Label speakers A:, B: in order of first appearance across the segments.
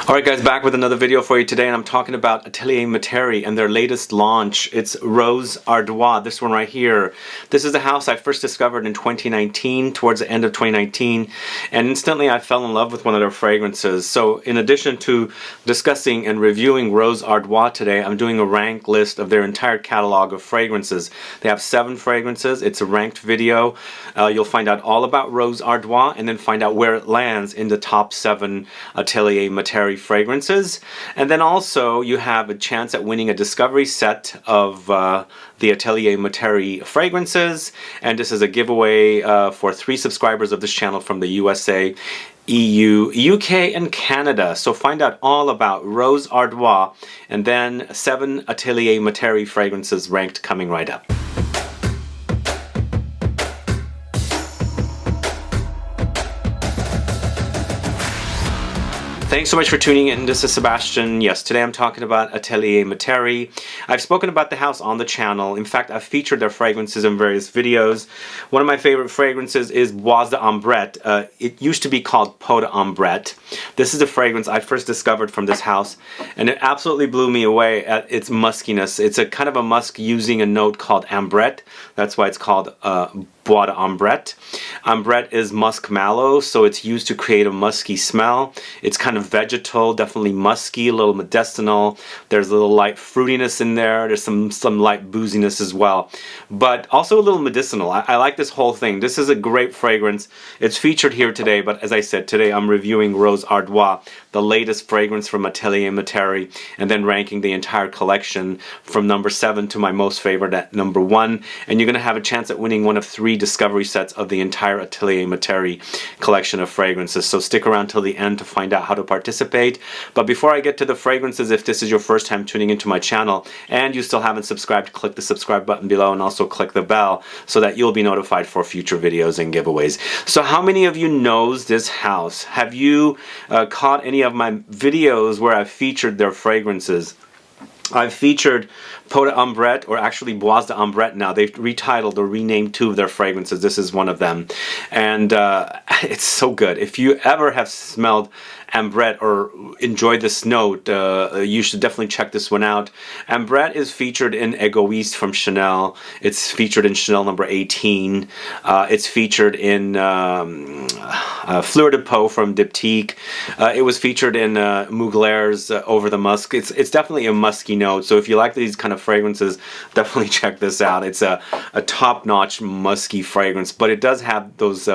A: Alright guys, back with another video for you today, and I'm talking about Atelier Materi and their latest launch. It's Rose Ardoise, this one right here. This is a house I first discovered in 2019, towards the end of 2019, and instantly I fell in love with one of their fragrances. So in addition to discussing and reviewing Rose Ardoise today, I'm doing a rank list of their entire catalog of fragrances. They have 7 fragrances. It's a ranked video. You'll find out all about Rose Ardoise and then find out where it lands in the top 7 Atelier Materi fragrances. And then also you have a chance at winning a discovery set of the Atelier Materi fragrances, and this is a giveaway for 3 subscribers of this channel from the USA, EU, UK, and Canada. So find out all about Rose Ardoise and then 7 Atelier Materi fragrances ranked coming right up. Thanks so much for tuning in. This is Sebastian. Yes, today I'm talking about Atelier Materi. I've spoken about the house on the channel. In fact, I've featured their fragrances in various videos. One of my favorite fragrances is Bois d'Ambrette. It used to be called Peau d'Ambrette. This is a fragrance I first discovered from this house, and it absolutely blew me away at its muskiness. It's a kind of a musk using a note called ambrette. That's why it's called Bois d'Ambrette. Ambrette is musk mallow, so it's used to create a musky smell. It's kind of vegetal, definitely musky, a little medicinal. There's a little light fruitiness in there. There's some light booziness as well, but also a little medicinal. I like this whole thing. This is a great fragrance. It's featured here today, but as I said, today I'm reviewing Rose Ardoise, the latest fragrance from Atelier Materi, and then ranking the entire collection from number 7 to my most favorite at number 1. And you're going to have a chance at winning one of 3 discovery sets of the entire Atelier Materi collection of fragrances. So stick around till the end to find out how to participate. But before I get to the fragrances, if this is your first time tuning into my channel and you still haven't subscribed, click the subscribe button below and also click the bell so that you'll be notified for future videos and giveaways. So how many of you knows this house? Have you caught any of my videos where I've featured their fragrances? I've featured Peau d'Ambrette, or actually Bois d'Ambrette now. They've retitled or renamed 2 of their fragrances. This is one of them. And it's so good. If you ever have smelled Ambrette or enjoyed this note, you should definitely check this one out. Ambrette is featured in Egoiste from Chanel. It's featured in Chanel number 18. It's featured in Fleur de Peau from Diptyque. It was featured in Muglaire's Over the Musk. It's definitely a musky note. So if you like these kind of fragrances, definitely check this out. It's a top-notch musky fragrance, but it does have those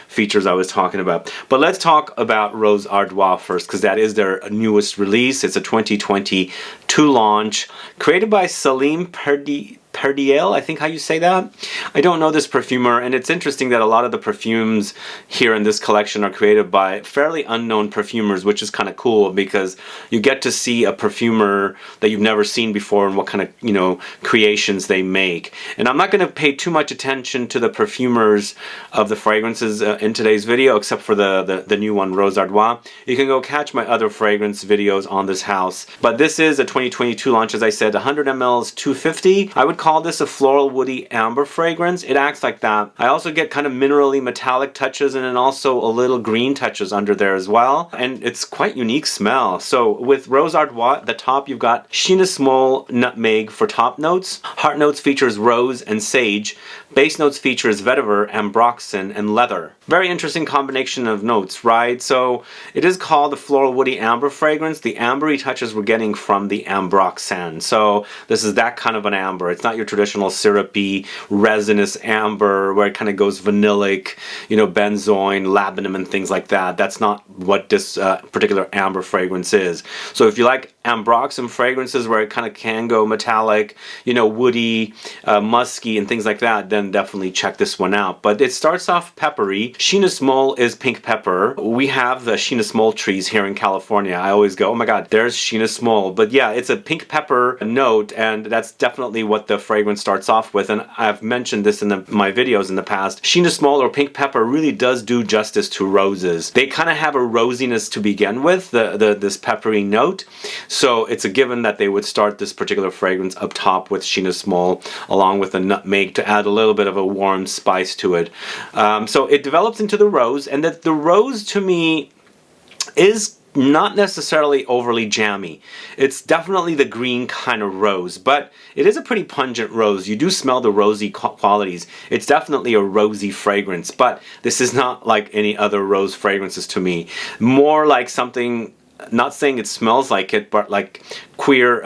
A: features I was talking about. But let's talk about Rose Ardoise first, because that is their newest release. It's a 2022 launch, created by Celine Perdriel, I think how you say that. I don't know this perfumer, and it's interesting that a lot of the perfumes here in this collection are created by fairly unknown perfumers, which is kind of cool because you get to see a perfumer that you've never seen before and what kind of, you know, creations they make. And I'm not going to pay too much attention to the perfumers of the fragrances in today's video, except for the new one, Rose Ardoise. You can go catch my other fragrance videos on this house. But this is a 2022 launch, as I said, 100 ml is $250. I would call this a floral woody amber fragrance. It acts like that. I also get kind of minerally metallic touches and then also a little green touches under there as well. And it's quite unique smell. So with Rose Ardoise, at the top you've got Schinus Molle Nutmeg for top notes. Heart notes features rose and sage. Base notes features Vetiver, Ambroxan, and leather. Very interesting combination of notes, right? So it is called the floral woody amber fragrance. The ambery touches we're getting from the Ambroxan. So this is that kind of an amber. It's not your traditional syrupy, resinous amber where it kind of goes vanillic, you know, benzoin, labdanum, and things like that. That's not what this particular amber fragrance is. So if you like Ambroxan fragrances where it kind of can go metallic, you know, woody, musky, and things like that, then definitely check this one out. But it starts off peppery. Schinus Molle is pink pepper. We have the Schinus Molle trees here in California. I always go, oh my god, there's Schinus Molle. But yeah, it's a pink pepper note, and that's definitely what the fragrance starts off with. And I've mentioned this in my videos in the past. Schinus Molle or pink pepper really does do justice to roses. They kind of have a rosiness to begin with, this peppery note. So it's a given that they would start this particular fragrance up top with Schinus Molle along with a nutmeg to add a little bit of a warm spice to it. So it develops into the rose, and that the rose to me is not necessarily overly jammy. It's definitely the green kind of rose, but it is a pretty pungent rose. You do smell the rosy qualities. It's definitely a rosy fragrance, but this is not like any other rose fragrances to me. More like something, not saying it smells like it, but like queer,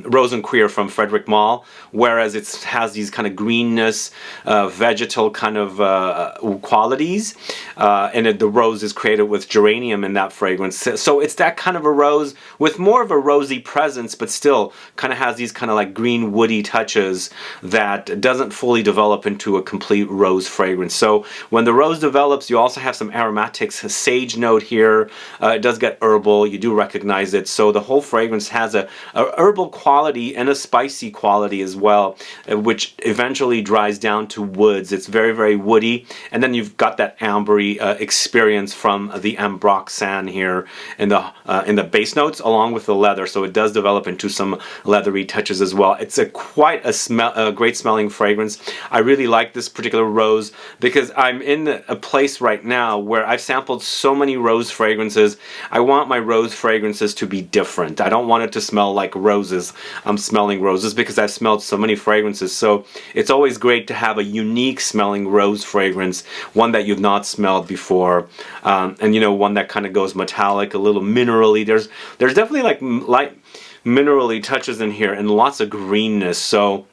A: Rose and Queer from Frederick Malle, whereas it has these kind of greenness, vegetal kind of qualities, and the rose is created with geranium in that fragrance. So it's that kind of a rose with more of a rosy presence, but still kind of has these kind of like green woody touches that doesn't fully develop into a complete rose fragrance. So when the rose develops, you also have some aromatics, a sage note here. It does get herbal, you do recognize it. So the whole fragrance has a herbal quality and a spicy quality as well, which eventually dries down to woods. It's very, very woody, and then you've got that ambery experience from the Ambroxan here in the base notes, along with the leather. So it does develop into some leathery touches as well. It's quite a great smelling fragrance. I really like this particular rose because I'm in a place right now where I've sampled so many rose fragrances. I want my rose fragrances to be different. I don't want it to smell like roses. I'm smelling roses because I've smelled so many fragrances. So it's always great to have a unique smelling rose fragrance, one that you've not smelled before, and you know, one that kind of goes metallic, a little minerally. There's definitely like light minerally touches in here and lots of greenness. So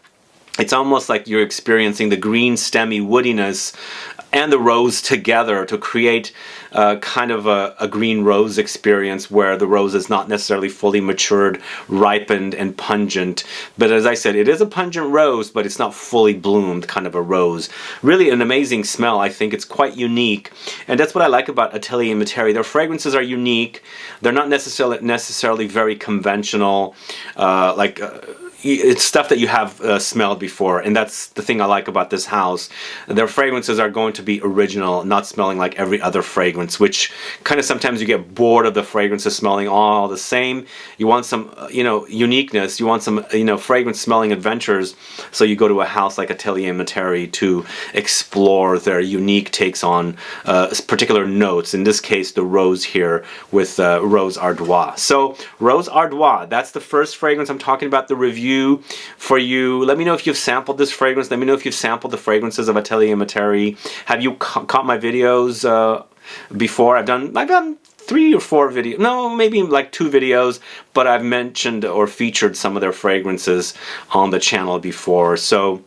A: it's almost like you're experiencing the green stemmy woodiness and the rose together to create kind of a green rose experience where the rose is not necessarily fully matured, ripened, and pungent. But as I said, it is a pungent rose, but it's not fully bloomed kind of a rose. Really an amazing smell. I think it's quite unique. And that's what I like about Atelier Materi. Their fragrances are unique. They're not necessarily very conventional, it's stuff that you have smelled before, and that's the thing I like about this house. Their fragrances are going to be original, not smelling like every other fragrance, which kind of sometimes you get bored of the fragrances smelling all the same. You want some, uniqueness. You want some, fragrance smelling adventures. So you go to a house like Atelier Materi to explore their unique takes on particular notes. In this case, the rose here with Rose Ardoise. So Rose Ardoise, that's the first fragrance I'm talking about. The review for you. Let me know if you've sampled this fragrance. Let me know if you've sampled the fragrances of Atelier Materi. Have you caught my videos before? I've done 3 or 4 videos, no, maybe like 2 videos, but I've mentioned or featured some of their fragrances on the channel before. So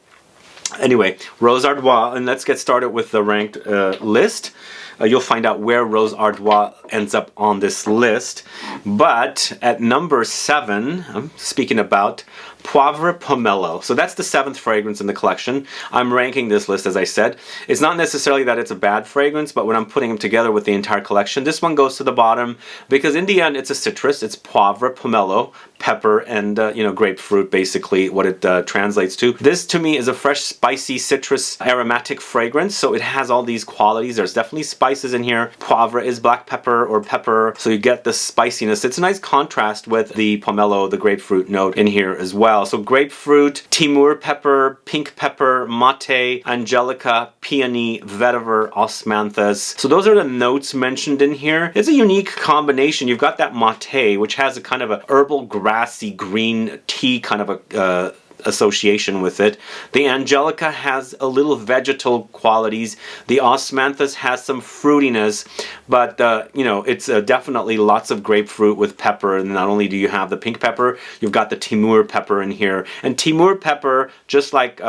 A: anyway, Rose Ardoise, and let's get started with the ranked list. You'll find out where Rose Ardoise ends up on this list. But at number 7, I'm speaking about POIVRE POMELO. So that's the 7th fragrance in the collection. I'm ranking this list, as I said. It's not necessarily that it's a bad fragrance, but when I'm putting them together with the entire collection, this one goes to the bottom because in the end it's a citrus. It's POIVRE POMELO, pepper and grapefruit, basically what it translates to. This to me is a fresh, spicy, citrus, aromatic fragrance. So it has all these qualities. There's definitely spices in here. Poivre is black pepper or pepper, so you get the spiciness. It's a nice contrast with the pomelo, the grapefruit note in here as well. So grapefruit, Timur pepper, pink pepper, mate, Angelica, Peony, Vetiver, Osmanthus. So those are the notes mentioned in here. It's a unique combination. You've got that mate, which has a kind of a herbal, grassy, green tea kind of a association with it. The Angelica has a little vegetal qualities. The Osmanthus has some fruitiness, but it's definitely lots of grapefruit with pepper. And not only do you have the pink pepper, you've got the Timur pepper in here. And Timur pepper, just like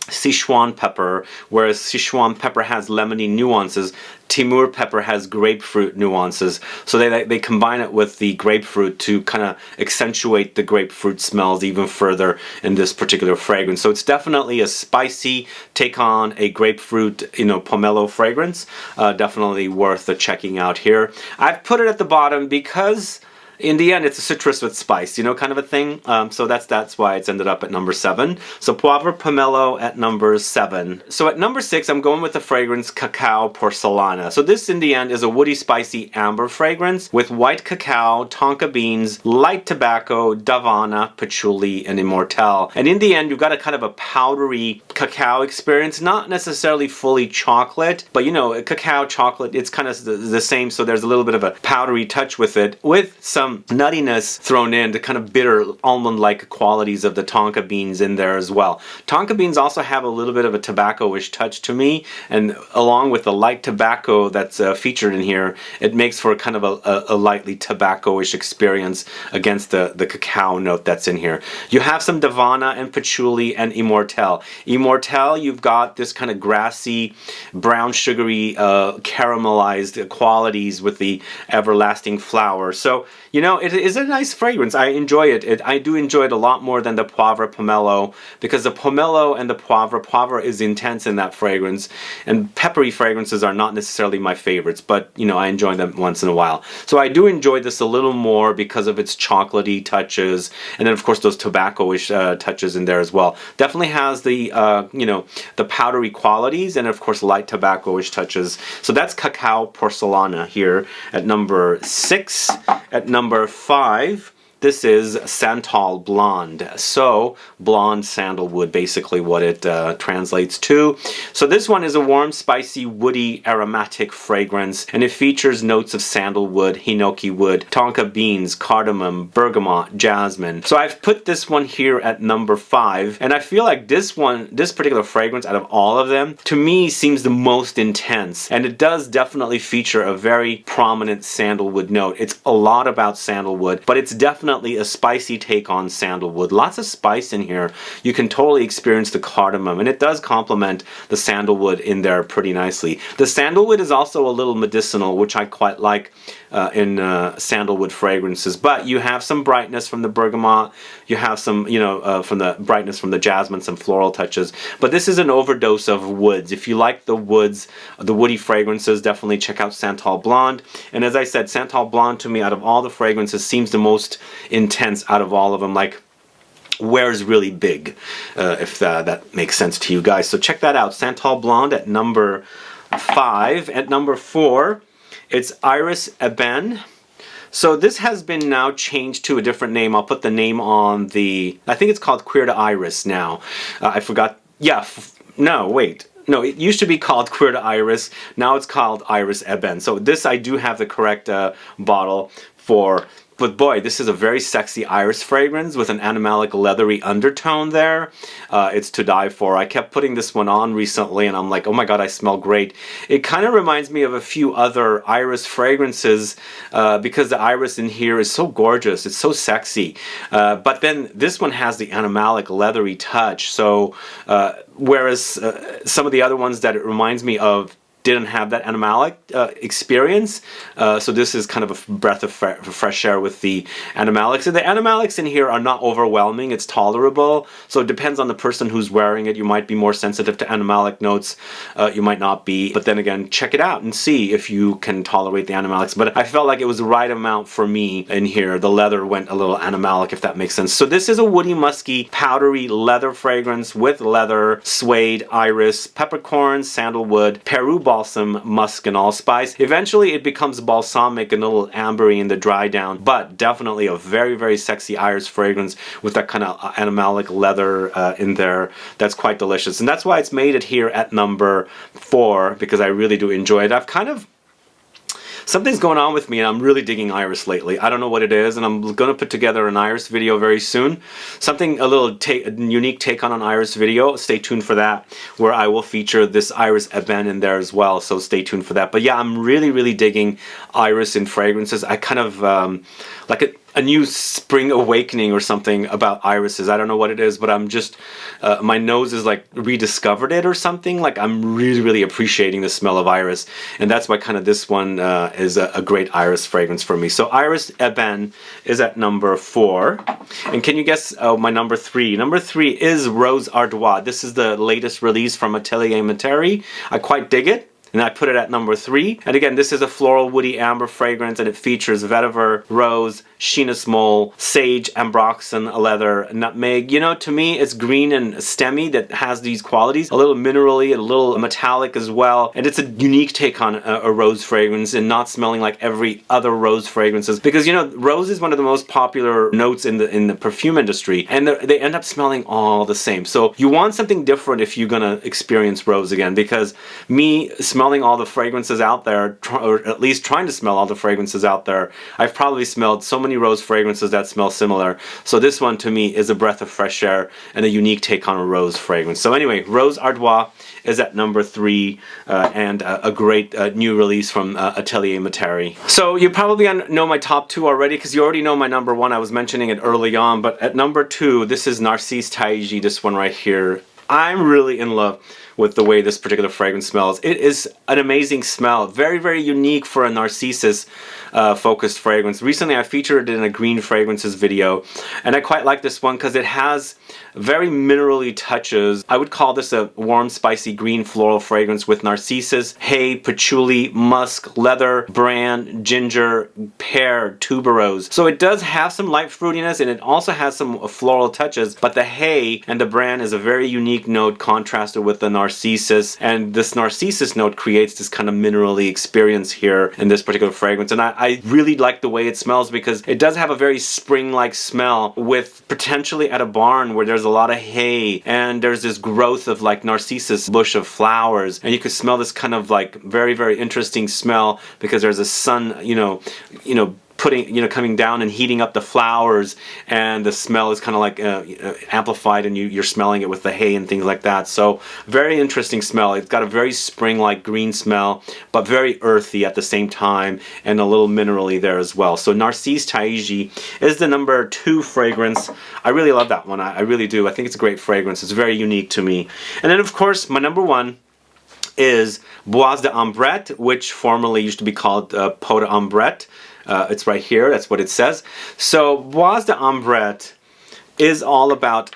A: Sichuan pepper, whereas Sichuan pepper has lemony nuances, Timur pepper has grapefruit nuances. So they combine it with the grapefruit to kind of accentuate the grapefruit smells even further in this particular fragrance. So it's definitely a spicy take on a grapefruit, pomelo fragrance. Definitely worth checking out here. I've put it at the bottom because in the end, it's a citrus with spice, you know, kind of a thing. So that's why it's ended up at number 7. So POIVRE POMELO at number 7. So at number 6, I'm going with the fragrance Cacao Porcelana. So this in the end is a woody spicy amber fragrance with white cacao, tonka beans, light tobacco, Davana, Patchouli, and Immortelle. And in the end, you've got a kind of a powdery cacao experience, not necessarily fully chocolate, but you know, cacao, chocolate, it's kind of the same, so there's a little bit of a powdery touch with it, with some nuttiness thrown in, the kind of bitter almond-like qualities of the tonka beans in there as well. Tonka beans also have a little bit of a tobacco-ish touch to me, and along with the light tobacco that's featured in here, it makes for kind of a lightly tobacco-ish experience against the cacao note that's in here. You have some Davana and Patchouli and Immortelle. Immortelle, you've got this kind of grassy, brown sugary, caramelized qualities with the everlasting flower. So, you know, it is a nice fragrance. I enjoy it. I do enjoy it a lot more than the POIVRE POMELO, because the POMELO and the POIVRE is intense in that fragrance, and peppery fragrances are not necessarily my favorites, but, you know, I enjoy them once in a while. So I do enjoy this a little more because of its chocolatey touches, and then, of course, those tobacco-ish touches in there as well. Definitely has the, you know, the powdery qualities, and, of course, light tobacco-ish touches. So that's Cacao Porcelana here at number 6. At number 5, this is SANTAL Blonde. So, blonde sandalwood, basically what it translates to. So this one is a warm, spicy, woody, aromatic fragrance, and it features notes of sandalwood, hinoki wood, tonka beans, cardamom, bergamot, jasmine. So I've put this one here at number 5, and I feel like this particular fragrance out of all of them, to me, seems the most intense, and it does definitely feature a very prominent sandalwood note. It's a lot about sandalwood, but it's definitely a spicy take on sandalwood. Lots of spice in here. You can totally experience the cardamom, and it does complement the sandalwood in there pretty nicely. The sandalwood is also a little medicinal, which I quite like in sandalwood fragrances, but you have some brightness from the bergamot, you have some, you know, from the brightness from the jasmine, some floral touches, but this is an overdose of woods. If you like the woods, the woody fragrances, definitely check out SANTAL Blonde. And as I said, SANTAL Blonde to me, out of all the fragrances, seems the most intense out of all of them. Like, wears really big, if that makes sense to you guys. So check that out, SANTAL Blonde at number 5. At number 4, it's Iris Ebene. So this has been now changed to a different name. I'll put the name on the, I think it's called Queer to Iris now. I forgot, yeah, no, wait. No, it used to be called Queer to Iris. Now it's called Iris Ebene. So this, I do have the correct bottle for. But boy, this is a very sexy iris fragrance with an animalic leathery undertone there. It's to die for. I kept putting this one on recently and I'm like, oh my god, I smell great. It kind of reminds me of a few other iris fragrances because the iris in here is so gorgeous. It's so sexy. But then this one has the animalic leathery touch. So whereas some of the other ones that it reminds me of didn't have that animalic experience, so this is kind of a breath of fresh air with the animalics. And the animalics in here are not overwhelming, it's tolerable, so it depends on the person who's wearing it. You might be more sensitive to animalic notes, you might not be, but then again, check it out and see if you can tolerate the animalics. But I felt like it was the right amount for me in here. The leather went a little animalic, if that makes sense. So this is a woody, musky, powdery leather fragrance with leather, suede, iris, peppercorn, sandalwood, Peru balsam, musk, and allspice. Eventually it becomes balsamic and a little ambery in the dry down, but definitely a very, very sexy iris fragrance with that kind of animalic leather in there. That's quite delicious, and that's why it's made it here at number 4, because I really do enjoy it. I've kind of, something's going on with me and I'm really digging iris lately. I don't know what it is, and I'm going to put together an iris video very soon. Something, a little unique take on an iris video. Stay tuned for that, where I will feature this Iris Ebene in there as well, so stay tuned for that. But yeah, I'm really, really digging iris in fragrances. I kind of, like a new spring awakening or something about irises. I don't know what it is, but I'm just, my nose is like rediscovered it or something. Like I'm really, really appreciating the smell of iris, and that's why kind of this one is a great iris fragrance for me. So Iris Ebene is at number 4. And can you guess my number 3? Number 3 is Rose Ardoise. This is the latest release from Atelier Materi. I quite dig it. and I put it at number 3. And again, this is a floral woody amber fragrance, and it features vetiver, rose, Schinus mole, sage, ambroxan, leather, nutmeg. You know, to me, it's green and stemmy that has these qualities. A little minerally, a little metallic as well. And it's a unique take on a rose fragrance and not smelling like every other rose fragrances. Because, you know, rose is one of the most popular notes in the perfume industry, and they end up smelling all the same. So you want something different if you're gonna experience rose again, because me smelling all the fragrances out there, or at least trying to smell all the fragrances out there, I've probably smelled so many rose fragrances that smell similar. So this one to me is a breath of fresh air and a unique take on a rose fragrance. So anyway, Rose Ardoise is at number 3, and a great new release from Atelier Materi. So you probably know my top 2 already, because you already know my number 1. I was mentioning it early on, but at number 2, this is Narcisse Taiji, this one right here. I'm really in love with the way this particular fragrance smells. It is an amazing smell, very, very unique for a Narcissus focused fragrance. Recently I featured it in a green fragrances video, and I quite like this one because it has very minerally touches. I would call this a warm, spicy green floral fragrance with narcissus, hay, patchouli, musk, leather, bran, ginger, pear, tuberose. So it does have some light fruitiness, and it also has some floral touches, but the hay and the bran is a very unique note contrasted with the narcissus, and this narcissus note creates this kind of minerally experience here in this particular fragrance. And I really like the way it smells, because it does have a very spring-like smell, with potentially at a barn where there's a lot of hay and there's this growth of like narcissus bush of flowers, and you could smell this kind of like very, very interesting smell, because there's a sun, coming down and heating up the flowers, and the smell is kind of like amplified, and you're smelling it with the hay and things like that. So very interesting smell. It's got a very spring-like green smell, but very earthy at the same time, and a little minerally there as well. So Narcisse Taiji is the number 2 fragrance. I really love that one. I really do. I think it's a great fragrance. It's very unique to me. And then of course my number 1 is Bois de Ambrette, which formerly used to be called Peau de Ambrette. It's right here, that's what it says. So Bois de Ambrette is all about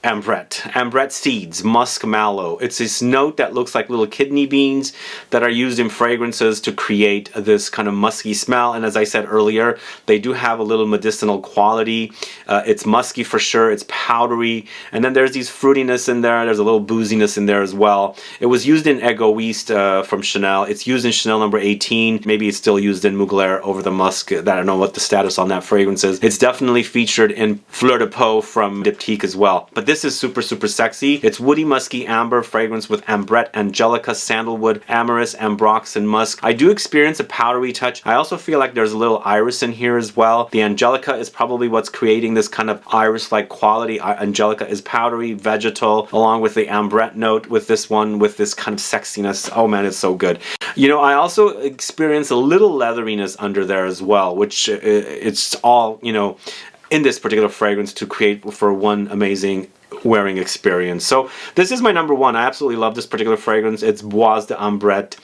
A: ambrette seeds, musk mallow. It's this note that looks like little kidney beans that are used in fragrances to create this kind of musky smell. And as I said earlier, they do have a little medicinal quality. It's musky for sure, it's powdery, and then there's these fruitiness in there, there's a little booziness in there as well. It was used in Egoiste from Chanel. It's used in Chanel number 18. Maybe it's still used in Mugler over the musk. I don't know what the status on that fragrance is. It's definitely featured in Fleur de Peau from Diptyque as well. But this is super, super sexy. It's woody, musky, amber fragrance with ambrette, Angelica, sandalwood, amorous, ambroxan, musk. I do experience a powdery touch. I also feel like there's a little iris in here as well. The Angelica is probably what's creating this kind of iris-like quality. Angelica is powdery, vegetal, along with the ambrette note with this one, with this kind of sexiness. Oh man, it's so good. You know, I also experience a little leatheriness under there as well, which it's all, in this particular fragrance to create for one amazing wearing experience. So this is my number 1. I absolutely love this particular fragrance. It's Bois de Ambrette,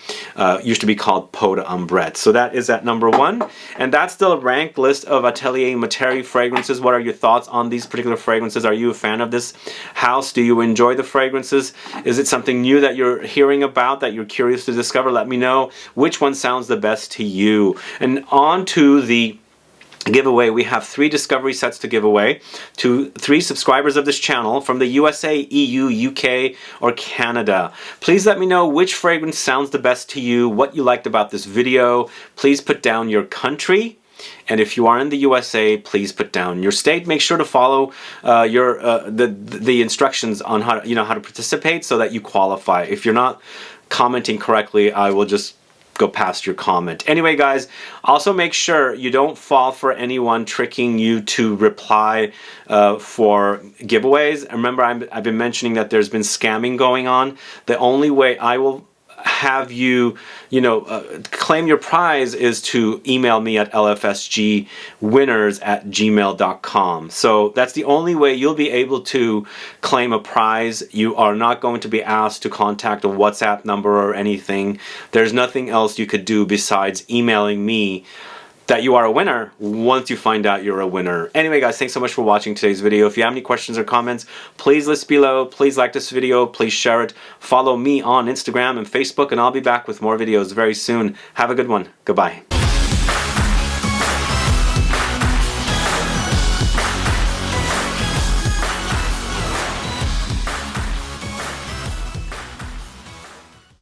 A: used to be called Peau de Ambrette. So that is at number 1, and that's the ranked list of Atelier Materi fragrances. What are your thoughts on these particular fragrances? Are you a fan of this house? Do you enjoy the fragrances? Is it something new that you're hearing about, that you're curious to discover? Let me know which one sounds the best to you. And on to the giveaway. We have 3 discovery sets to give away to 3 subscribers of this channel from the USA, EU, UK, or Canada. Please let me know which fragrance sounds the best to you, what you liked about this video. Please put down your country, and if you are in the USA, please put down your state. Make sure to follow the instructions on how to participate so that you qualify. If you're not commenting correctly, I will just go past your comment. Anyway, guys, also make sure you don't fall for anyone tricking you to reply for giveaways. Remember, I've been mentioning that there's been scamming going on. The only way I will have you, claim your prize is to email me at lfsgwinners@gmail.com. So that's the only way you'll be able to claim a prize. You are not going to be asked to contact a WhatsApp number or anything. There's nothing else you could do besides emailing me that you are a winner once you find out you're a winner. Anyway guys, thanks so much for watching today's video. If you have any questions or comments, please list below. Please like this video, please share it. Follow me on Instagram and Facebook, and I'll be back with more videos very soon. Have a good one. Goodbye.